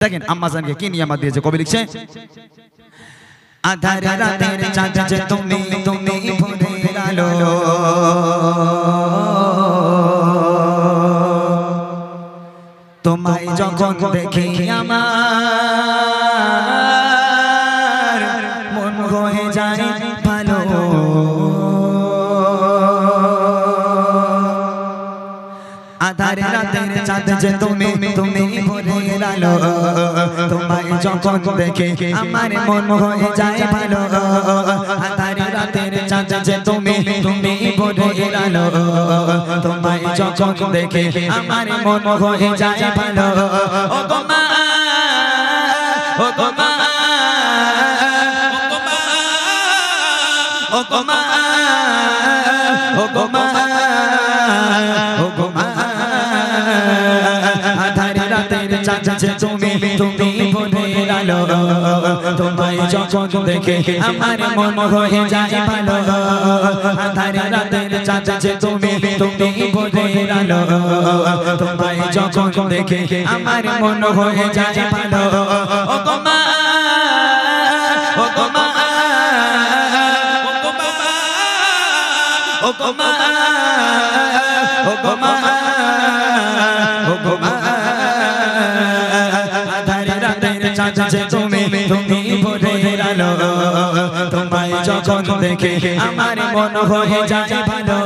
দেখেন আম্মাজানকে কি নিয়ামত দিয়েছে। কবি লিখছে আধার রাতের চাঁদ যে তুমি তুমি ভোরের আলো, তোমায় যখন দেখি আমার মন হয়ে যায় ভালো। আধার রাতের চাঁদ যে তুমি তুমি ভোরের আলো, তোমায় যখন দেখে আমার মন হয়ে যায় ভালো। আধার রাতের চাঁদ যে তুমি তুমি ভোরের আলো, তোমায় যখন দেখে আমার মন হয়ে যায় ভালো। ও গো মা, ও গো মা, ও গো মা, ও গো মা, ও গো মা, আধার রাতের চাঁদ যে তুমি তুমি ভোরের আলো, তোমায় যখন দেখে আমার মন হয়ে যায় ভালো। আধার রাতের চাঁদ যে তুমি তুমি ভোরের আলো, তোমায় যখন দেখে আমার মন হয়ে যায় ভালো। ও গো মা, ও গো মা, ও গো মা, ও গো মা, ও গো মা, আধার রাতের চাঁদ যে তুমি তুমি ভোরের আলো, তোমায় যখন দেখে আমার মন হয়ে যায় ভালো।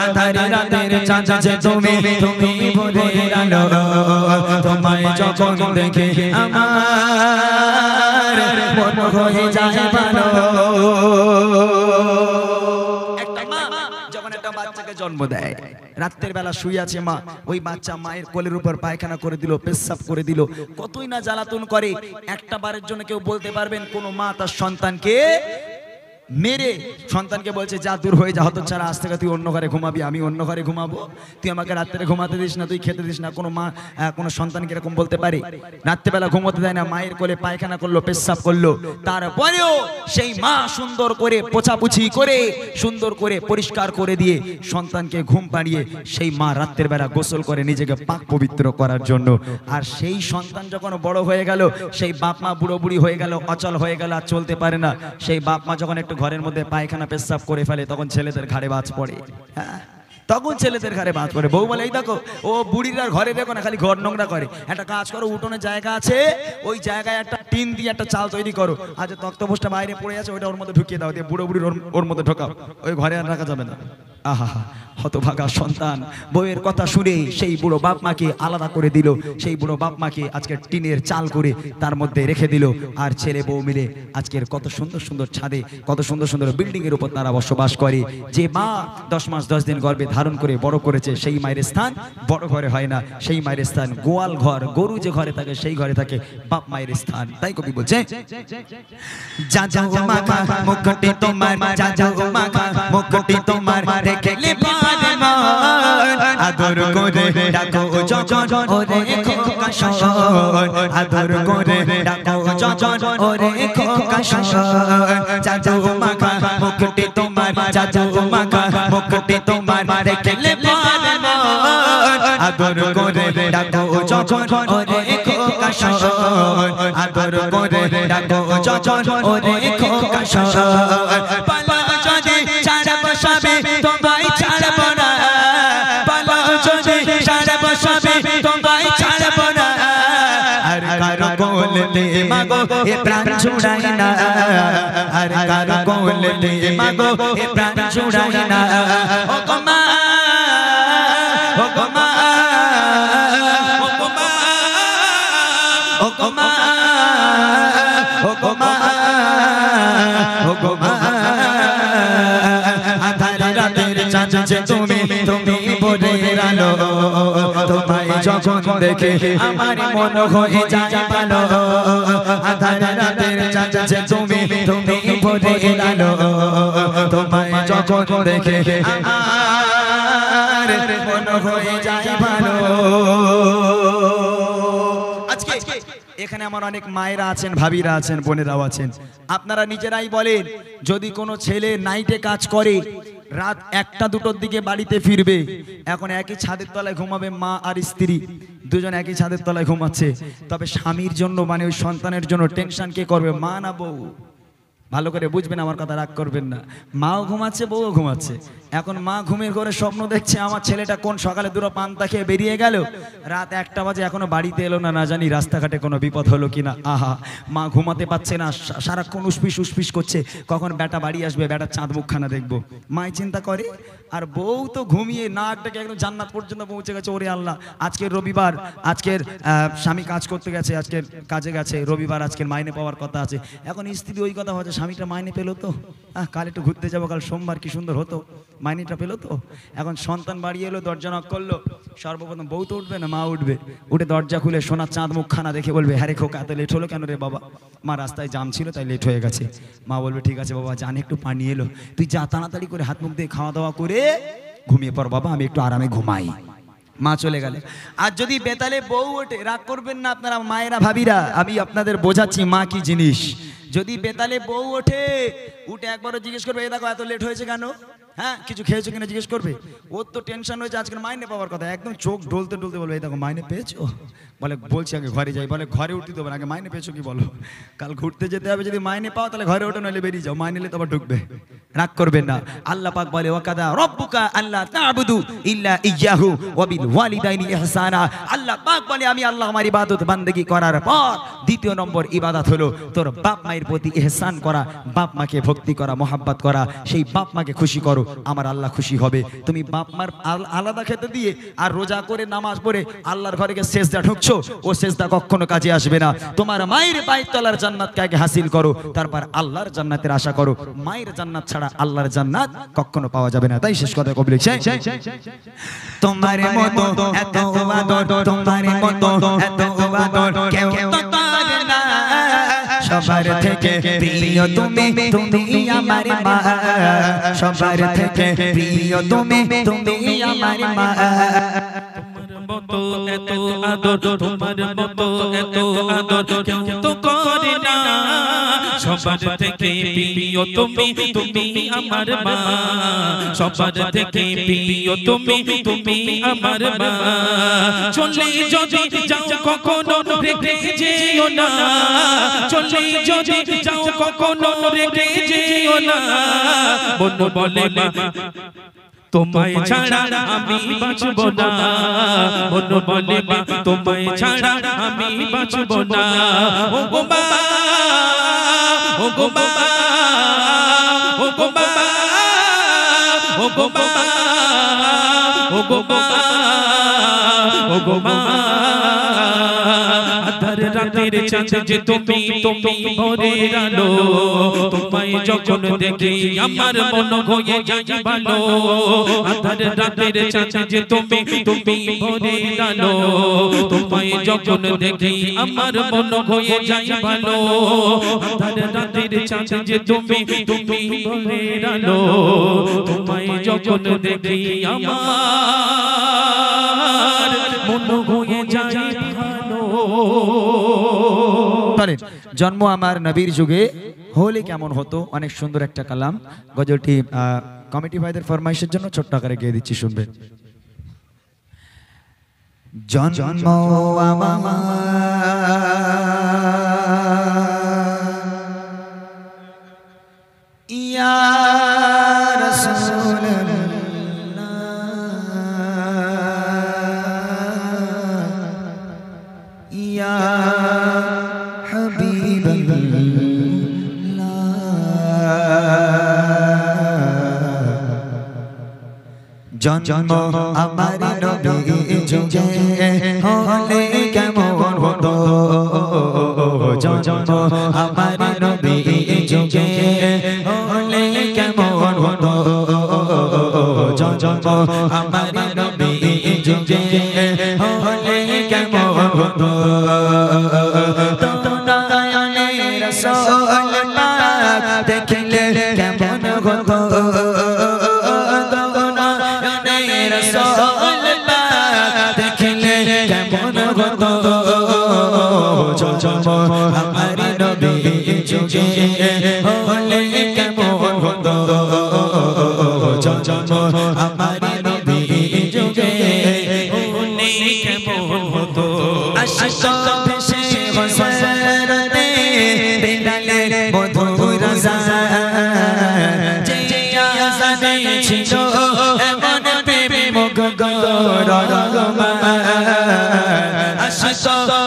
আধার রাতের চাঁদ যে তুমি তুমি ভোরের আলো, তোমায় যখন দেখে আমার মন হয়ে যায় ভালো। বাচ্চাকে জন্ম দেয়, রাতের বেলা শুয়ে আছে মা, ওই বাচ্চা মায়ের কোলের উপর পায়খানা করে দিল, পেশাব করে দিল, কতই না জ্বালাতন করে। একটা বারের জন্য কেউ বলতে পারবেন কোন মা তার সন্তানকে মেরে সন্তানকে বলছে যা দূর হয়ে যা, হতচ্ছাড়া, আজ থেকে তুই অন্য ঘরে ঘুমাবি, আমি অন্য ঘরে ঘুমাবো, তুই আমাকে রাত্রে ঘুমাতে দিস না, তুই খেতে দিস না? কোনো মা কোনো সন্তানকে এরকম বলতে পারে? রাত্রেবেলা ঘুমোতে দেয় না, মায়ের কোলে পায়খানা করলো, পেশাব করলো, তারপরেও সেই মা সুন্দর করে পোছাপুছি করে সুন্দর করে পরিষ্কার করে দিয়ে সন্তানকে ঘুম পাড়িয়ে সেই মা রাত্রের বেলা গোসল করে নিজেকে পাক পবিত্র করার জন্য। আর সেই সন্তান যখন বড় হয়ে গেল, সেই বাপ মা বুড়ো বুড়ি হয়ে গেল, অচল হয়ে গেল, আর চলতে পারে না, সেই বাপ মা যখন একটু ঘরের মধ্যে পায়খানা পেশাব করে ফেলে, তখন ছেলেদের ঘাড়ে বাজ পড়ে। হ্যাঁ, তখন ছেলেদের ঘরে বাজ পড়ে। বউ বলে এই দেখো ও বুড়িরার ঘরে দেখো না, খালি ঘর নোংরা করে, একটা কাজ করো, উঠোনের জায়গা আছে, ওই জায়গায় একটা টিন দিয়ে একটা চাল তৈরি করো, আজ তক্তপোষটা বাইরে পড়ে আছে, ওইটা ওর মধ্যে ঢুকিয়ে দাও, দিয়ে বুড়ো বুড়ির ওর মধ্যে ঢোকাও, ওই ঘরে আর রাখা যাবে না। আহা, হতভাগা সন্তান বউয়ের কথা শুনে সেই বুড়ো বাপ মাকে আলাদা করে দিল, সেই বুড়ো বাপ মাকে আজকে টিনের চাল করে তার মধ্যে রেখে দিল। আর ছেলে বউ মিলে আজকের কত সুন্দর সুন্দর ছাদে, কত সুন্দর সুন্দর বিল্ডিং এর উপর তারা বসবাস করে। যে মা 10 মাস 10 দিন গর্ভে ধারণ করে বড় করেছে, সেই মায়ের স্থান বড় ঘরে হয় না, সেই মায়ের স্থান গোয়াল ঘর, গরু যে ঘরে থাকে সেই ঘরে থাকে বাপ মায়ের স্থান। তাই কবি বলছে যা যাও মা মুকুটি তোমার, যা যাও মা মুকুটি তোমার, দেখলে পারে মা আদর করে ডাকো যজন ওরে খোকা শোন, আদর করে ডাকো যজন ওরে খোকা শোন। যা যাও মা মুকুটি তোমার, যা যাও মা মুকুটি তোমার, দেখলে পারে মা আদর করে ডাকো যজন ওরে খোকা শোন, আদর করে ডাকো যজন ওরে খোকা শোন। পালা যদি ছাড়া বসাবে তোমায় ছাড়ব না, পালা যদি ছাড়া বসাবে তোমায় ছাড়ব না, আর কারো কোলে মাগো এ প্রাণ ছুড়াই না, আর কারো কোলে মাগো এ প্রাণ ছুড়াই না। ও গো মা, ও গো মা, ও গো মা, ও গো মা, ও গো মা, ও গো মা, আধার রাতের চাঁদ যে তুমি তুমি ভোরের আলো, তোমায় যখন দেখে আমার মন হয়ে যায় ভালো। আধার রাতের চাঁদ যে তুমি তুমি ভোরের আলো, তোমায় যখন দেখে আমার মন হয়ে যায় ভালো। আজকে এখানে আমার অনেক মায়েরা আছেন, ভাবিরা আছেন, বোনেরাও আছেন, আপনারা নিজেরাই বলেন যদি কোনো ছেলে নাইটে কাজ করে, রাত 1টা 2টোর দিকে বাড়িতে ফিরবে। এখন একই ছাদের তলায় ঘুমাবে মা আর স্ত্রী, দুজন একই ছাদের তলায় ঘুমাচ্ছে। তবে স্বামীর জন্য মানে ওই সন্তানের জন্য টেনশন কে করবে, মা না বউ? ভালো করে বুঝবেন, আমার কথা রাগ করবেন না। মাও ঘুমাচ্ছে, বউও ঘুমাচ্ছে। এখন মা ঘুমের ঘরে স্বপ্ন দেখছে আমার ছেলেটা কোন সকালে দুটো পান্তা খেয়ে বেরিয়ে গেল, রাত 1টা বাজে এখনো বাড়িতে এলো না, না জানি রাস্তাঘাটে কোনো বিপদ হলো কিনা। আহা, মা ঘুমাতে পারছে না, সারাক্ষণ উসপিস উসপিস করছে, কখন বেটা বাড়ি আসবে, বেটার চাঁদ মুখখানা দেখবো। মাই চিন্তা করে, আর বউ তো ঘুমিয়ে নাকটাকে একদম জান্নাত পর্যন্ত পৌঁছে গেছে। ওরে আল্লাহ, আজকের রবিবার, আজকের স্বামী কাজ করতে গেছে, আজকের কাজে গেছে, রবিবার আজকের মাইনে পাওয়ার কথা আছে। এখন স্ত্রী ওই কথা হচ্ছে, স্বামীটা মাইনে পেলো তো, কাল একটু ঘুরতে যাবো, কাল সোমবার কি সুন্দর হতো, মাইনেটা পেলো তো। এখন সন্তান বাড়ি এলো, দরজা নক করলো, সর্বপ্রথম বউ তো উঠবে না, মা উঠবে। উঠে দরজা খুলে সোনার চাঁদ মুখখানা দেখে বলবে, হ্যাঁ রে খোকা, এত লেট হলো কেন রে বাবা? মা, রাস্তায় জাম ছিল তাই লেট হয়ে গেছে। মা বলবে, ঠিক আছে বাবা, জানি একটু পানি এলো, তুই যা তাড়াতাড়ি করে হাত মুখ দিয়ে খাওয়া দাওয়া করে ঘুমিয়ে পড় বাবা, আমি একটু আরামে ঘুমাই। মা চলে গেলে। আর যদি বেতালে বউ ওঠে, রাগ করবেন না আপনারা মায়েরা ভাবিরা, আমি আপনাদের বোঝাচ্ছি মা কি জিনিস। যদি বেতালে বউ ওঠে, উঠে একবারও জিজ্ঞেস করবে, এই দেখো এত লেট হয়েছে কেন, হ্যাঁ কিছু খেয়েছো কিনা জিজ্ঞেস করবে। ওর তো টেনশন হয়েছে আজকের মাইনে পাওয়ার কথা, একদম চোখ ঢলতে ঢলতে বলবে, এই দেখো মাইনে পেয়েছো? বলে বলছি আগে ঘরে যাই। বলে ঘরে উঠতে দেবো না, আগে মাইনে পেয়েছো কি বলো। কাল ঘুরতে যেতে হবে, যদি মাইনে পাও তাহলে ঘরে ওঠো, নইলে বেরিয়ে যাও, মাইনে নিলে তো আবার ঢুকবে। রাগ করবেন না। আল্লাহ পাক বলে, ওয়াকাদা রব্বুকা আল্লা তা'বুদু ইল্লা ইয়্যাহু ওয়া বিল ওয়ালিদাইনি ইহসানা। আল্লাহ পাক বলে, আমি আল্লাহ আমার ইবাদত বান্দেগি করার পর দ্বিতীয় নম্বর ইবাদত হলো তোর বাপ মায়ের প্রতি ইহসান করা, বাপ মাকে ভক্তি করা, মোহাব্বত করা। সেই বাপ মাকে খুশি করো, আমার আল্লাহ খুশি হবে। তুমি বাপ মার আলাদা খেতে দিয়ে আর রোজা করে নামাজ পড়ে আল্লাহর ঘরে গিয়ে সেজদা ঢুকছো, ও সেজদা কখনো কাজে আসবে না। তোমার মায়ের পায়ের তলার জান্নাতকে আগে হাসিল করো, তারপর আল্লাহর জান্নাতের আশা করো। মায়ের জান্নাত ছাড়া আল্লাহর জান্নাত কখনো পাওয়া যাবে না। তাই শেষ কথা কবি লিখছে, তোমার মতো এত ইবাদত, তোমার মতো এত ইবাদত কেউ তো করে না। সবার থেকে প্রিয় তুমি, তুমি আমার মা। সবার থেকে প্রিয় তুমি, তুমি আমার মা। মতো এত আদর, তোমার মতো এত আদর কেউ তো করে না। সবার থেকে প্রিয় তুমি, তুমি আমার মা। সবার থেকে প্রিয় তুমি, তুমি আমার মা। চলে যদি যাও কখনো রেখে যেও না, চলে যদি যাও কখনো রেখে যেও না। মন বলে মা, তোমায় ছাড়া আমি বাঁচব না। মন বলে মা, তোমায় ছাড়া আমি বাঁচব না। ও গো মা, ও গো মা, ও গো মা, ও গো মা, ও গো মা, ও গো মা। আধার রাতের চাঁদ যে তুমি, তুমি ভোরের আলো। তোমায় যখন দেখি আমার মন হয়ে যায় ভালো। আধার রাতের চাঁদ যে তুমি, তুমি ভোরের আলো। তোমায় যখন দেখি আমার মন হয়ে যায় ভালো। আধার রাতের চাঁদ যে তুমি, তুমি ভোরের আলো। তোমায় যখন দেখি আমার মন হয়ে যায় ভালো। জন্ম আমার নবীর যুগে হলে কেমন হতো, অনেক সুন্দর একটা কালাম। গজলটি কমিটি ভাইদের ফরমাইশের জন্য ছোট্ট আকারে গিয়ে দিচ্ছি, শুনবেন। জন্ম আমার ইয়া রাসূলুল্লাহ, ইয়া জন্ম আমার নবী যুগে হলে কেমন হতো। জন্ম আমার নবী যুগে হলে কেমন হতো। জন্ম আমার নবী যুগে হলে কেমন হতো। রাসূল পাক দেখলে কেমন হতো। আমার নবী যুগে হলে কেমন হতো।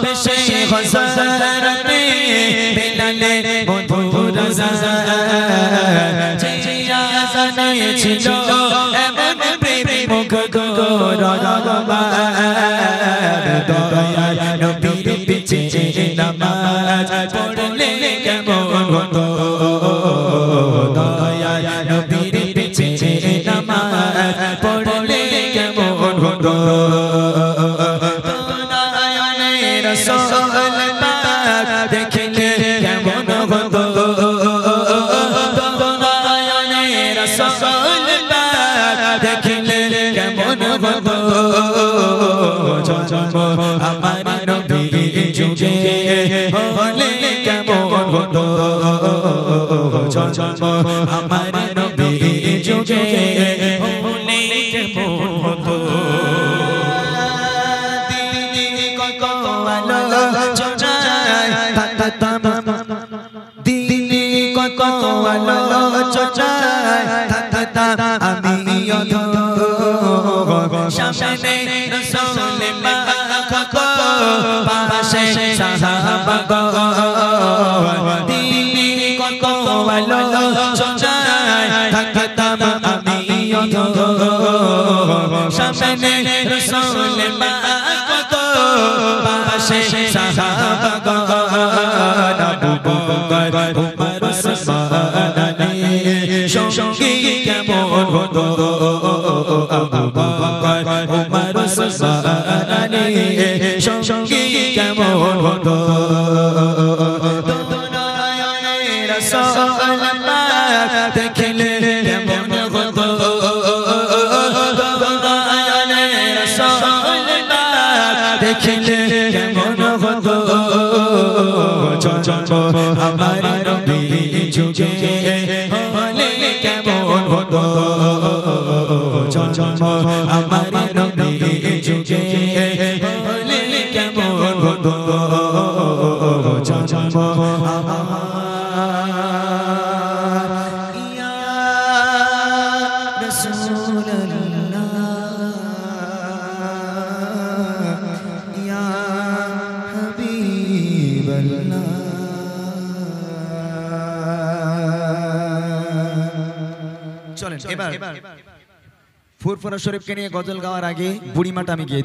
পেশে হযরতে বেলালে মধুর আযান জিয়া জানিয়েছিল এমন প্রেম মুগ্ধ রগবার দয়াল নবীর পিছে নামাজ পড়লে কেমন হতো দয়াল নবীর পিছে নামাজ পড়লে কেমন হতো দয়ালের রাসূল পাক দেখলে কেমন হতো দয়ালের রাসূল পাক দেখলে কেমন হতো আমার নবী যুগে হলে কেমন হতো আমার নবী যুগে হলে কেমন হতো দিনে কত আলো চোচায় থাকতাম দিনে কত আলো চোচায় থাকতাম আমি সামনে রাসূল পাক পাশে সাহাবা দিনে কত আলো চোচায় থাকতাম আমি সামনে রাসূল পাক পাশে সাহাবা আবু বকর উমর ওসমান আলী সঙ্গী কেমন হতো আবু বকর উমর ওসমান আলী সঙ্গী কেমন হতো দয়ালের রাসূল পাক দেখলে কেমন হতো দয়ালের রাসূল পাক দেখলে কেমন হতো আমার নবী যুগে হলে কেমন হতো আমার নবী যুগে হলে কেমন হতো ইয়া রাসূলুল্লাহ ইয়া হাবিবাল্লাহ চলেন এবার ফুরফুরা শরীফকে নিয়ে গজল গাওয়ার আগে বুড়িমাটা আমি গিয়ে দিই।